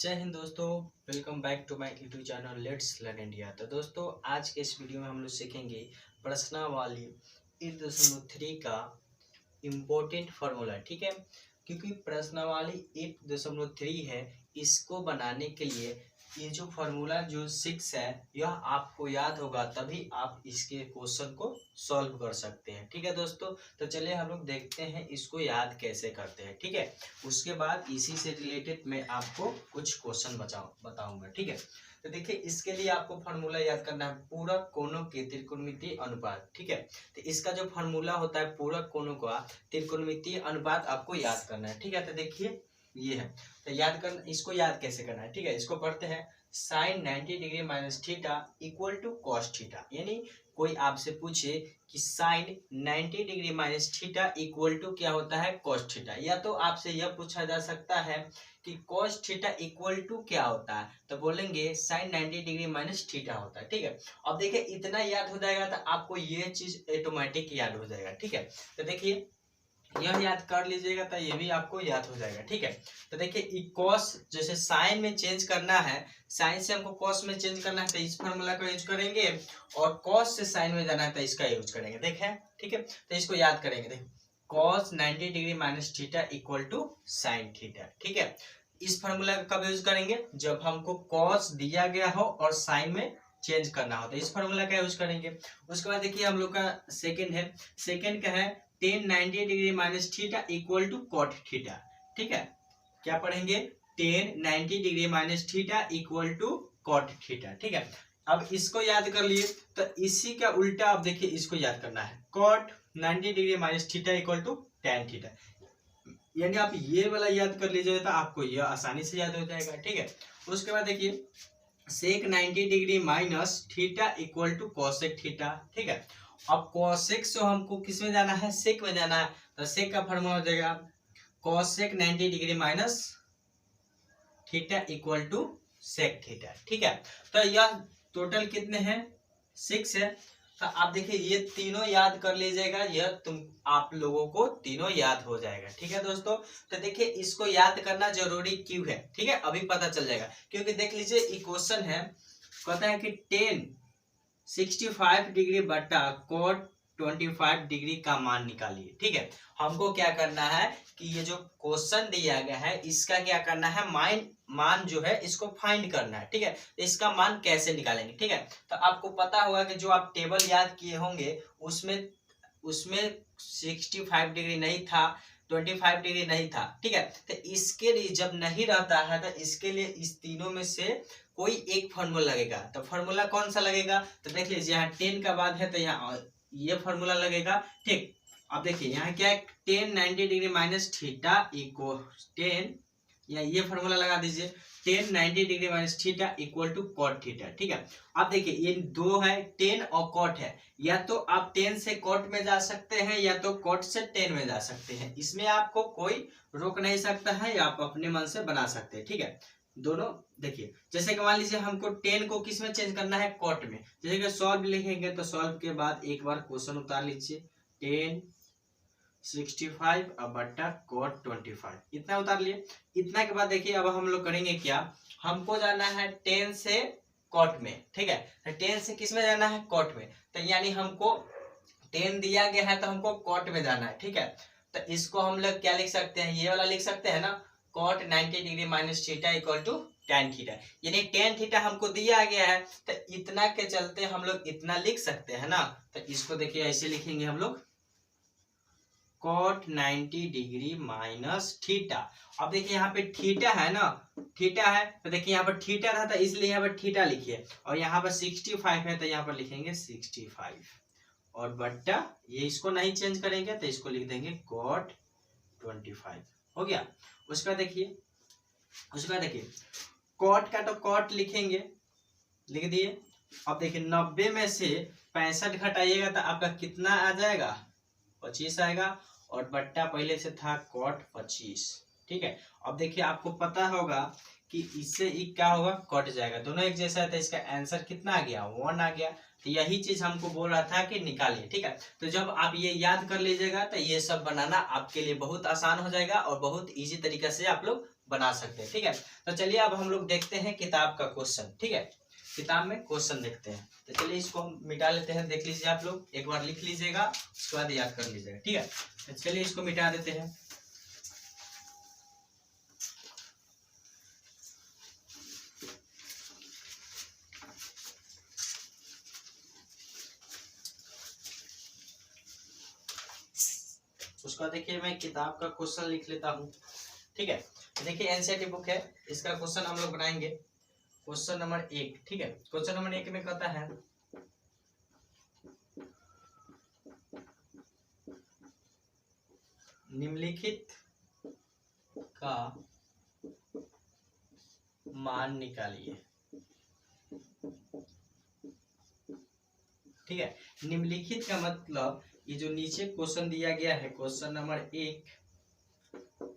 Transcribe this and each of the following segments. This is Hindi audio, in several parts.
जय हिंद दोस्तों। Welcome back to my YouTube channel let's learn India. तो दोस्तों आज के इस वीडियो में हम लोग सीखेंगे प्रश्नावली 1.3 का इम्पोर्टेंट फार्मूला। ठीक है, क्योंकि प्रश्नावली 1.3 है, इसको बनाने के लिए ये जो फार्मूला जो 6 है यह आपको याद होगा, तभी आप इसके क्वेश्चन को सॉल्व कर सकते हैं। ठीक है दोस्तों, तो चलिए हम लोग देखते हैं इसको याद कैसे करते हैं। ठीक है, उसके बाद इसी से रिलेटेड मैं आपको कुछ क्वेश्चन बताऊंगा। ठीक है, तो देखिए इसके लिए आपको फार्मूला याद करना है पूरक कोणों के त्रिकोणमितीय अनुपात। ठीक है, तो इसका जो फार्मूला होता है पूरक कोणों का त्रिकोणमितीय अनुपात आपको याद करना है। ठीक है, तो देखिए ये है, तो याद करना, इसको याद कैसे करना है। ठीक है, इसको पढ़ते हैं। Sine 90 degree minus theta equal to cos theta. यानी कोई आपसे पूछे कि sine 90 degree minus theta equal to क्या होता है, कॉस थीटा, या तो आपसे यह पूछा जा सकता है कि कॉस थीटा इक्वल टू क्या होता है, तो बोलेंगे साइन 90 डिग्री माइनस थीटा होता है। ठीक है, अब देखिए इतना याद हो जाएगा तो आपको ये चीज ऑटोमेटिक याद हो जाएगा। ठीक है, तो देखिए यह याद कर लीजिएगा तो ये भी आपको याद हो जाएगा। ठीक है, तो देखिए कॉस जैसे साइन में चेंज करना है, साइन से हमको कॉस में चेंज करना है तो इस फार्मूला का यूज करेंगे, और कॉस से साइन में जाना है तो इसका यूज करेंगे। देखें, ठीक है, तो इसको याद करेंगे। देखिए cos 90 degree minus theta equal to sine theta. ठीक है, इस फार्मूला का कब यूज करेंगे, जब हमको कॉस दिया गया हो और साइन में चेंज करना हो तो इस फार्मूला का यूज करेंगे। उसके बाद देखिए हम लोग का सेकंड है, सेकंड का है tan 90 degree minus theta equal to cot theta. ठीक है, क्या पढ़ेंगे, tan 90 degree minus theta equal to cot theta. ठीक है, अब इसको याद कर लिए तो इसी का उल्टा अब देखिए इसको याद करना है, cot 90 degree minus theta equal to tan theta. यानी आप ये वाला याद कर लीजिएगा तो आपको यह आसानी से याद हो जाएगा। ठीक है, उसके बाद देखिए sec 90 degree minus theta equal to cosec theta. ठीक है, अब कोसेक से हमको किस में जाना है, सेक में जाना है, तो सेक का फॉर्मूला हो जाएगा cosec 90 degree minus theta equal to sec theta. ठीक है, तो यह टोटल कितने हैं, 6 है। तो आप देखिए ये तीनों याद कर लीजिएगा, यह आप लोगों को तीनों याद हो जाएगा। ठीक है दोस्तों, तो देखिए इसको याद करना जरूरी क्यों है, ठीक है, अभी पता चल जाएगा। क्योंकि देख लीजिए इक्वेशन है, कहता है कि टेन 65 डिग्री बटा कोट 25 डिग्री का मान निकालिए। ठीक है, हमको क्या करना है कि ये जो क्वेश्चन दिया गया है इसका क्या करना है, मान जो है इसको फाइंड करना है। ठीक है, इसका मान कैसे निकालेंगे। ठीक है, तो आपको पता होगा कि जो आप टेबल याद किए होंगे उसमें 65 डिग्री नहीं था, 25 डिग्री नहीं था। ठीक है, तो इसके लिए जब नहीं रहता है तो इसके लिए इस तीनों में से कोई एक फार्मूला लगेगा। तो फार्मूला कौन सा लगेगा, तो देख लीजिए यहाँ 10 का बाद है तो यहाँ ये फार्मूला लगेगा। ठीक, अब देखिए यहाँ क्या है, tan 90 degree minus theta equal 10, या ये फार्मूला लगा दीजिए, tan 90 degree minus theta equal to cot theta. ठीक है, अब देखिए ये दो है, 10 और कॉट है, या तो आप 10 से कॉट में जा सकते हैं या तो कॉट से 10 में जा सकते हैं, इसमें आपको कोई रोक नहीं सकता है, या आप अपने मन से बना सकते हैं। ठीक है, दोनों देखिए, जैसे कि मान लीजिए हमको 10 को किस में चेंज करना है, कॉट में, जैसे कि सॉल्व लिखेंगे तो सॉल्व के बाद एक बार क्वेश्चन उतार लीजिए, 10 65 अब बट्टा कॉट 25, इतना उतार लिए। इतना के बाद देखिए अब हम लोग करेंगे क्या, हमको जाना है 10 से कॉट में। ठीक है, तो 10 से किस में जाना है, कॉट में, तो यानी हमको 10 दिया गया है तो हमको कॉट में जाना है। ठीक है, तो इसको हम लोग क्या लिख सकते हैं, ये वाला लिख सकते हैं ना, cot 90 degree minus theta equal to tan theta. यानी टेन थीटा हमको दिया गया है तो इतना के चलते हम लोग इतना लिख सकते हैं ना, तो इसको देखिए ऐसे लिखेंगे हम लोग, कॉट 90 डिग्री माइनस थीटा। अब देखिए यहाँ पे थीटा है ना, थीटा है तो देखिए यहाँ पर थीटा था तो इसलिए यहाँ पर थीटा लिखिए, और यहाँ पर 65 है तो यहाँ पर लिखेंगे 65, और बट्टा ये इसको नहीं चेंज करेंगे तो इसको लिख देंगे कॉट 25, हो गया। उसका देखिए, उसका देखिए कॉट का तो कॉट लिखेंगे, लिख दिए। अब देखिए 90 में से 65 घटाइएगा तो आपका कितना आ जाएगा, 25 आएगा, और बट्टा पहले से था कॉट 25। ठीक है, अब देखिए आपको पता होगा कि इससे क्या होगा, कट जाएगा, दोनों एक जैसा है तो इसका आंसर कितना आ गया, 1 आ गया। तो यही चीज हमको बोल रहा था कि निकालिए। ठीक है, तो जब आप ये याद कर लीजिएगा तो ये सब बनाना आपके लिए बहुत आसान हो जाएगा और बहुत इजी तरीके से आप लोग बना सकते हैं। ठीक है, तो चलिए अब हम लोग देखते हैं किताब का क्वेश्चन। ठीक है, किताब में क्वेश्चन देखते हैं। तो चलिए इसको हम मिटा लेते हैं। देख लीजिए, आप लोग एक बार लिख लीजिएगा, उसके बाद याद कर लीजिएगा। ठीक है, तो चलिए इसको मिटा देते हैं। उसका देखिए मैं किताब का क्वेश्चन लिख लेता हूँ। ठीक है, देखिए एनसीईआरटी बुक है, इसका क्वेश्चन हम लोग बनाएंगे। Question number 1। ठीक है, क्वेश्चन नंबर 1 में कहता है निम्नलिखित का मान निकालिए। ठीक है, निम्नलिखित का मतलब ये जो नीचे क्वेश्चन दिया गया है, क्वेश्चन नंबर 1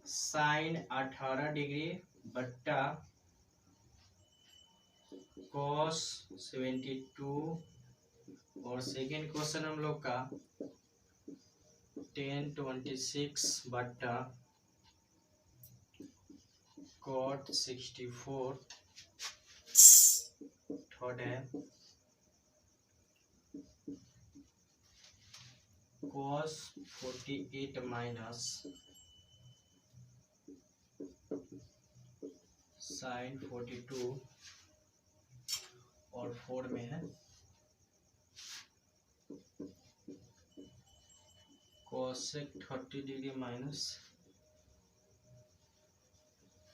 साइन 18 डिग्री बट्टा कॉस 72, और सेकेंड क्वेश्चन हम लोग का tan 26 बट्टा cot 64, थर्ड है cos 48 माइनस sin 42, और 4 में है cosec 30 डिग्री माइनस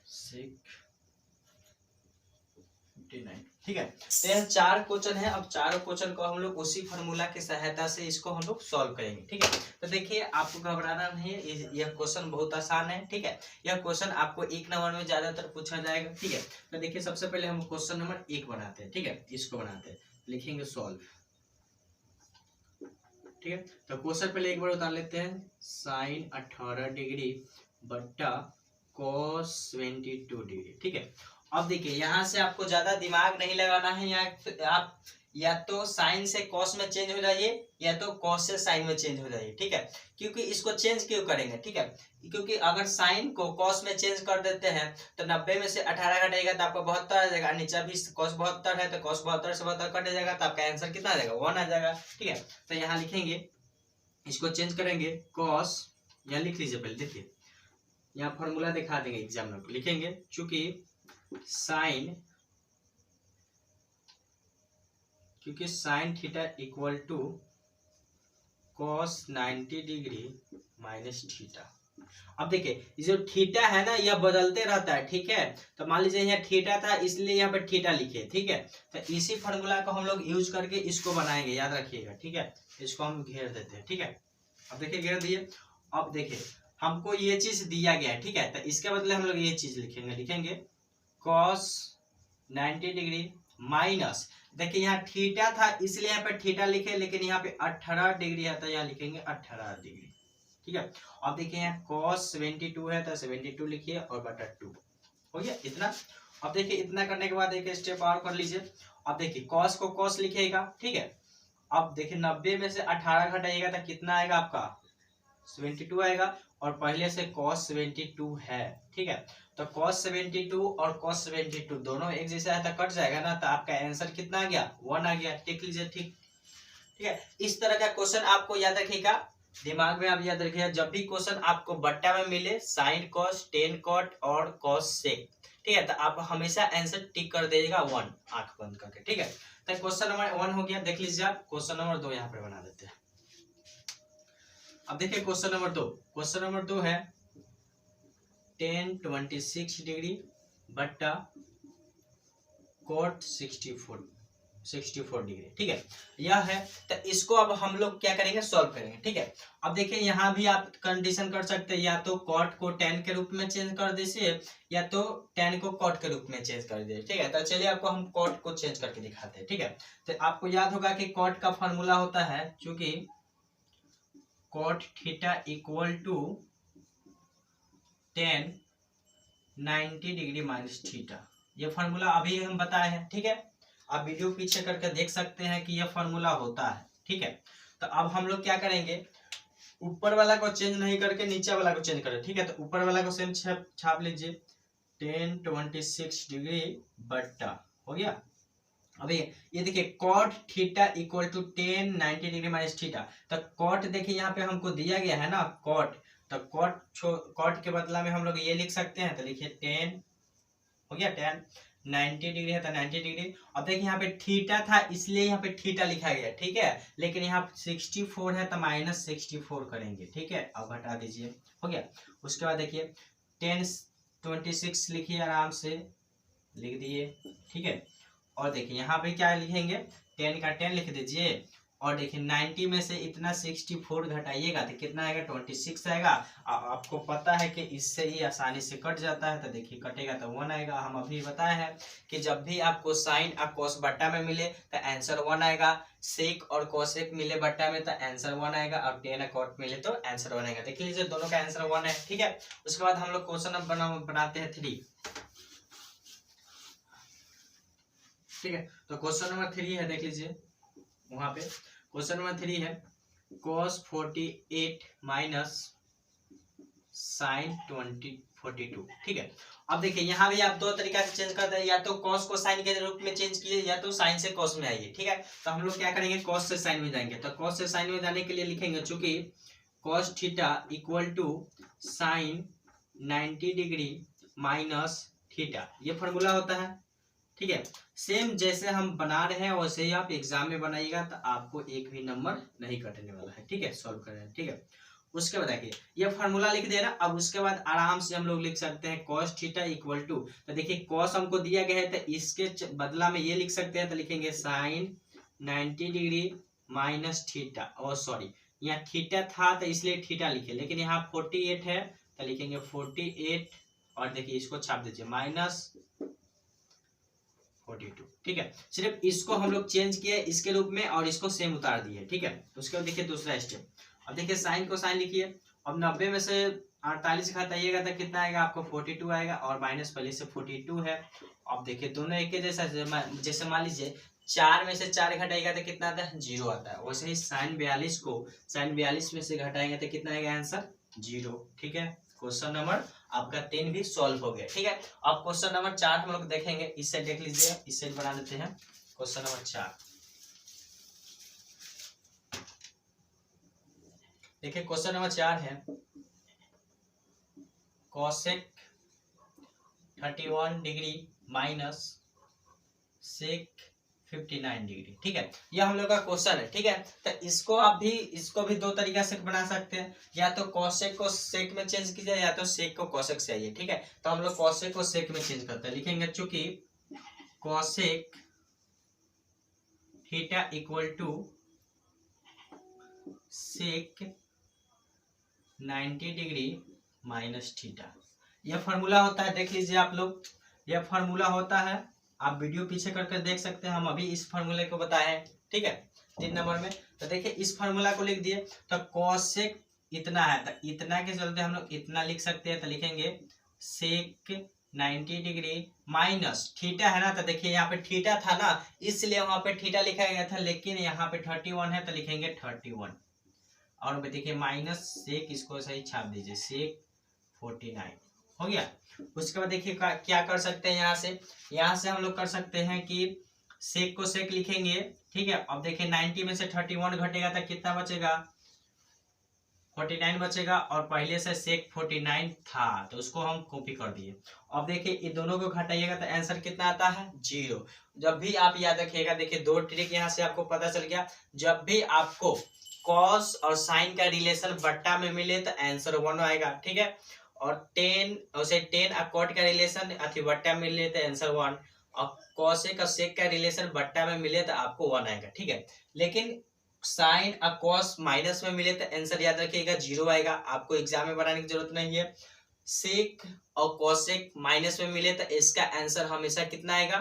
sec 59। ठीक है, तो यह 4 क्वेश्चन है। अब चारों क्वेश्चन को हम लोग उसी फार्मूला की सहायता से इसको हम लोग सॉल्व करेंगे। ठीक है, तो देखिए आपको घबराना नहीं है, यह क्वेश्चन बहुत आसान है। ठीक है, यह क्वेश्चन आपको 1 नंबर में ज्यादातर पूछा जाएगा। ठीक है, तो देखिए सबसे पहले हम क्वेश्चन नंबर 1 बनाते हैं। ठीक है, इसको बनाते हैं, लिखेंगे सॉल्व। ठीक है, तो क्वेश्चन पहले एक बार उतार लेते हैं। साइन 18 डिग्री बट्टा cos 22 डिग्री। ठीक है, अब देखिए यहाँ से आपको ज्यादा दिमाग नहीं लगाना है। यहाँ आप या तो साइन से कॉस में चेंज हो जाइए, या तो कॉस से साइन में चेंज हो जाइए। ठीक है, क्योंकि इसको चेंज क्यों करेंगे? ठीक है, क्योंकि अगर साइन को कॉस में चेंज कर देते हैं तो 90 में से 18 घटेगा तो आपको 72 आ जाएगा। नीचे भी cos 72 है तो cos 72 से 72 कट जाएगा, तो आपका आंसर कितना आ जाएगा? 1 आ जाएगा। ठीक है, तो यहाँ लिखेंगे, इसको चेंज करेंगे cos, यहाँ लिख लीजिए पहले। देखिए यहाँ फॉर्मूला दिखा देंगे एग्जामिनर को, लिखेंगे चूंकि sine theta equal to cos 90 degree minus theta. अब देखिए ये जो थीटा है ना, यह बदलते रहता है। ठीक है, तो मान लीजिए यहाँ थीटा था इसलिए यहाँ पे थीटा लिखे। ठीक है, तो इसी फॉर्मूला को हम लोग यूज करके इसको बनाएंगे, याद रखिएगा। ठीक है, इसको हम घेर देते हैं। ठीक है, अब देखिए घेर दिए। अब देखिए हमको ये चीज दिया गया है। ठीक है, तो इसके बदले हम लोग ये चीज लिखेंगे cos 90 डिग्री माइनस, देखिए यहाँ थीटा था इसलिए यहाँ पे थीटा लिखे, लेकिन यहाँ पे 18 डिग्री है तो यहाँ लिखेंगे 18 डिग्री। ठीक है, अब देखिए यहाँ cos 72 है तो 72 लिखिए और बटा 2 हो गया इतना। अब देखिए इतना करने के बाद एक स्टेप और कर लीजिए। अब देखिए cos को cos लिखिएगा। ठीक है, अब देखिए 90 में से 18 घटाइएगा तो कितना आएगा आपका? 72 आएगा, और पहले से cos 72 है। ठीक है, तो cos 72 और cos 72 दोनों एक जैसा है तो कट जाएगा ना, तो आपका आंसर कितना आ गया? 1 आ गया। टिक लीजिए। ठीक है, इस तरह का क्वेश्चन आपको याद रखिएगा, दिमाग में आप याद रखिएगा। जब भी क्वेश्चन आपको बट्टा में मिले, साइन कॉस, टेन कॉट और कॉस सेक, ठीक है, तो आप हमेशा आंसर टिक कर दीजिएगा 1 आंख बंद करके। ठीक है, तो क्वेश्चन नंबर 1 हो गया। देख लीजिए आप, क्वेश्चन नंबर 2 यहाँ पे बना देते हैं। अब देखिए क्वेश्चन नंबर 2, क्वेश्चन नंबर 2 है tan 26 डिग्री बट्टा cot 64 डिग्री। ठीक है, यह है। तो इसको अब हम लोग क्या करेंगे? सॉल्व करेंगे। ठीक है, अब देखिए यहाँ भी आप कंडीशन कर सकते हैं, या तो cot को tan के रूप में चेंज कर दीजिए, या तो tan को cot के रूप में चेंज कर दीजिए। ठीक है, तो चलिए आपको हम cot को चेंज करके दिखाते हैं। ठीक है, तो आपको याद होगा कि cot का फॉर्मूला होता है, चूंकि cot theta equal to tan 90 degree minus theta, ये फॉर्मूला अभी हम बताए हैं। ठीक है, आप वीडियो पीछे करके देख सकते हैं कि यह फॉर्मूला होता है। ठीक है, तो अब हम लोग क्या करेंगे? ऊपर वाला को चेंज नहीं करके नीचे वाला को चेंज करें। ठीक है, तो ऊपर वाला को सेम छाप लीजिए, tan 26 डिग्री बट्टा हो गया। अभी ये देखिए cot theta equal to tan 90 degree minus theta. तो कॉट देखिए यहाँ पे हमको दिया गया है ना कॉट, तो कॉट के बदला में हम लोग ये लिख सकते हैं। तो लिखिए tan हो गया, tan 90 डिग्री है तो 90 डिग्री। अब देखिए यहाँ पे थीटा था इसलिए यहाँ पे थीटा लिखा गया, ठीक है। लेकिन यहाँ 64 है तो माइनस 64 करेंगे, ठीक है। अब हटा दीजिए, हो गया। उसके बाद देखिए tan 26 लिखिए, आराम से लिख दिए, ठीक है। और देखिए यहाँ पे क्या लिखेंगे, 10 का 10 लिख दीजिए। और देखिए 90 में से इतना 64 घटाइएगा तो कितना आएगा, 26 आएगा। आपको पता है कि इससे ही आसानी से कट जाता है। तो देखिए कटेगा तो 1 आएगा। हम अभी बताए हैं कि जब भी आपको साइन और कोस बट्टा में मिले तो आंसर 1 आएगा, सेक और कोसेक मिले बट्टा में तो आंसर 1 आएगा, और टेन और कॉट मिले तो आंसर 1 आएगा। देख लीजिए दोनों का आंसर 1 है, ठीक है। उसके बाद हम लोग क्वेश्चन बनाते हैं 3, ठीक है। तो क्वेश्चन नंबर 3 है, देख लीजिए वहां पे क्वेश्चन नंबर 3 है cos 48 माइनस साइन 42, ठीक है। अब देखिए यहाँ भी आप दो तरीका से चेंज करते हैं, या तो cos को साइन के रूप में चेंज कीजिए या तो साइन से cos में आइए, ठीक है। तो हम लोग क्या करेंगे, cos से साइन में जाएंगे। तो cos से साइन में जाने के लिए लिखेंगे चूंकि cos theta equal to sine 90 degree minus theta, ये फॉर्मूला होता है, ठीक है। सेम जैसे हम बना रहे हैं वैसे ही आप एग्जाम में बनाइएगा तो आपको एक भी नंबर नहीं कटने वाला है, ठीक है। सॉल्व करें, ठीक है। उसके बाद देखिए ये फार्मूला लिख देना। अब उसके बाद आराम से हम लोग लिख सकते हैं cos थीटा इक्वल टू, तो देखिए cos हमको दिया गया है तो इसके बदला में ये लिख सकते हैं। तो लिखेंगे साइन 90 डिग्री माइनस थीटा, और सॉरी यहाँ थीटा था तो इसलिए थीटा लिखे, लेकिन यहाँ 48 है तो लिखेंगे 48, और देखिए इसको छाप दीजिए माइनस 42, ठीक है। सिर्फ इसको हम लोग चेंज किए इसके रूप में और इसको सेम उतार दिए, ठीक है। उसके बाद देखिए दूसरा स्टेप। अब देखिए साइन को साइन लिखिए। अब 90 में से 48 घटाइएगा तो कितना आएगा, आपको 42 आएगा, और माइनस पहले से 42 है। अब देखिए दोनों एक जैसा, जैसे मान लीजिए 4 में से 4 घटाएगा तो कितना आता है, 0 आता है। वैसे ही साइन 42 को साइन 42 में से घटाएंगे तो कितना आएगा आंसर, 0, ठीक है। क्वेश्चन नंबर आपका 3 भी सॉल्व हो गया, ठीक है। अब क्वेश्चन नंबर 4 हम लोग देखेंगे, इस साइड देख लीजिए, इस साइड बना देते हैं। क्वेश्चन नंबर 4 देखिए, क्वेश्चन नंबर 4 है cosec 31 degree minus sec 59 degree, ठीक है। यह हम लोग का क्वेश्चन है, ठीक है। तो इसको भी दो तरीका से बना सकते हैं, या तो कोसेक को सेक में चेंज कीजिए या तो सेक को कोसेक से आइए, ठीक है। तो हम लोग कोसेक को सेक में चेंज करते हैं, लिखेंगे चूंकि cosec theta equal to sec 90 degree minus theta, यह फॉर्मूला होता है। देख लीजिए आप लोग, यह फॉर्मूला होता है, आप वीडियो पीछे करके देख सकते हैं। हम अभी इस फॉर्मूले को बताए, ठीक है, 3 नंबर में। तो देखिए इस फॉर्मूला को लिख दिए। तो कोसेक इतना है तो इतना के चलते हम लोग इतना लिख सकते हैं। तो लिखेंगे सेक 90 डिग्री माइनस थीटा है ना, तो देखिए यहाँ पे थीटा था ना इसलिए वहां पे थीटा लिखा गया था, लेकिन यहाँ पे 31 है तो लिखेंगे 31, और देखिए माइनस सेक, इसको सही छाप दीजिए, सेक 49 हो गया। उसके बाद देखिए क्या कर सकते हैं, यहाँ से हम लोग कर सकते हैं कि सेक को सेक लिखेंगे, ठीक है। अब देखिए 90 में से 31 घटेगा तो कितना बचेगा, 49 बचेगा, और पहले से सेक 49 था तो उसको हम कॉपी कर दिए। अब देखिए ये दोनों को घटाइएगा तो आंसर कितना आता है, 0। जब भी आप याद रखिएगा, देखिए 2 ट्रिक यहाँ से आपको पता चल गया। जब भी आपको कॉस और साइन का रिलेशन बट्टा में मिले तो आंसर 1 आएगा, ठीक है। और टेन और कॉट का रिलेशन अथी बट्टा में मिले तो आंसर 1, और कॉसेक और सेक का रिलेशन बट्टा में मिले तो आपको 1 आएगा, ठीक है। लेकिन साइन और कॉस माइनस में मिले तो आंसर याद रखिएगा 0 आएगा। आपको एग्जाम में बनाने की जरूरत नहीं है। सेक और कॉसेक माइनस में मिले तो इसका आंसर हमेशा कितना आएगा,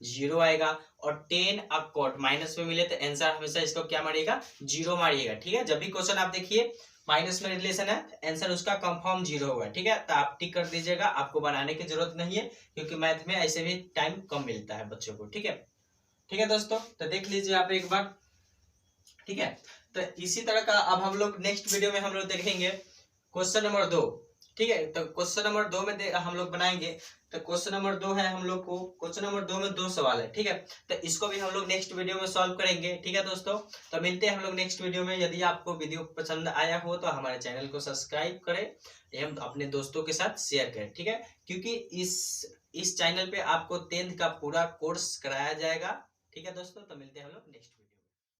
0 आएगा। और टेन और कॉट माइनस में मिले तो आंसर हमेशा इसको क्या मारिएगा, 0 मारिएगा, ठीक है। जब भी क्वेश्चन आप देखिए माइनस में रिलेशन है आंसर उसका कंफर्म 0 होगा, ठीक है। तो आप टिक कर दीजिएगा, आपको बनाने की जरूरत नहीं है, क्योंकि मैथ में ऐसे भी टाइम कम मिलता है बच्चों को, ठीक है। ठीक है दोस्तों, तो देख लीजिए आप एक बार, ठीक है। तो इसी तरह का अब हम लोग नेक्स्ट वीडियो में हम लोग देखेंगे क्वेश्चन नंबर 2, ठीक है। तो क्वेश्चन नंबर 2 में हम लोग बनाएंगे तो क्वेश्चन नंबर 2 है हम लोग को, क्वेश्चन नंबर 2 में 2 सवाल है, ठीक है। तो इसको भी हम लोग नेक्स्ट वीडियो में सॉल्व करेंगे, ठीक है दोस्तों। तो मिलते हैं हम लोग नेक्स्ट वीडियो में। यदि आपको वीडियो पसंद आया हो तो हमारे चैनल को सब्सक्राइब करें एवं अपने दोस्तों के साथ शेयर करें, ठीक है। क्योंकि इस चैनल पे आपको 10th का पूरा कोर्स कराया जाएगा, ठीक है दोस्तों। तो मिलते हैं हम लोग नेक्स्ट वीडियो।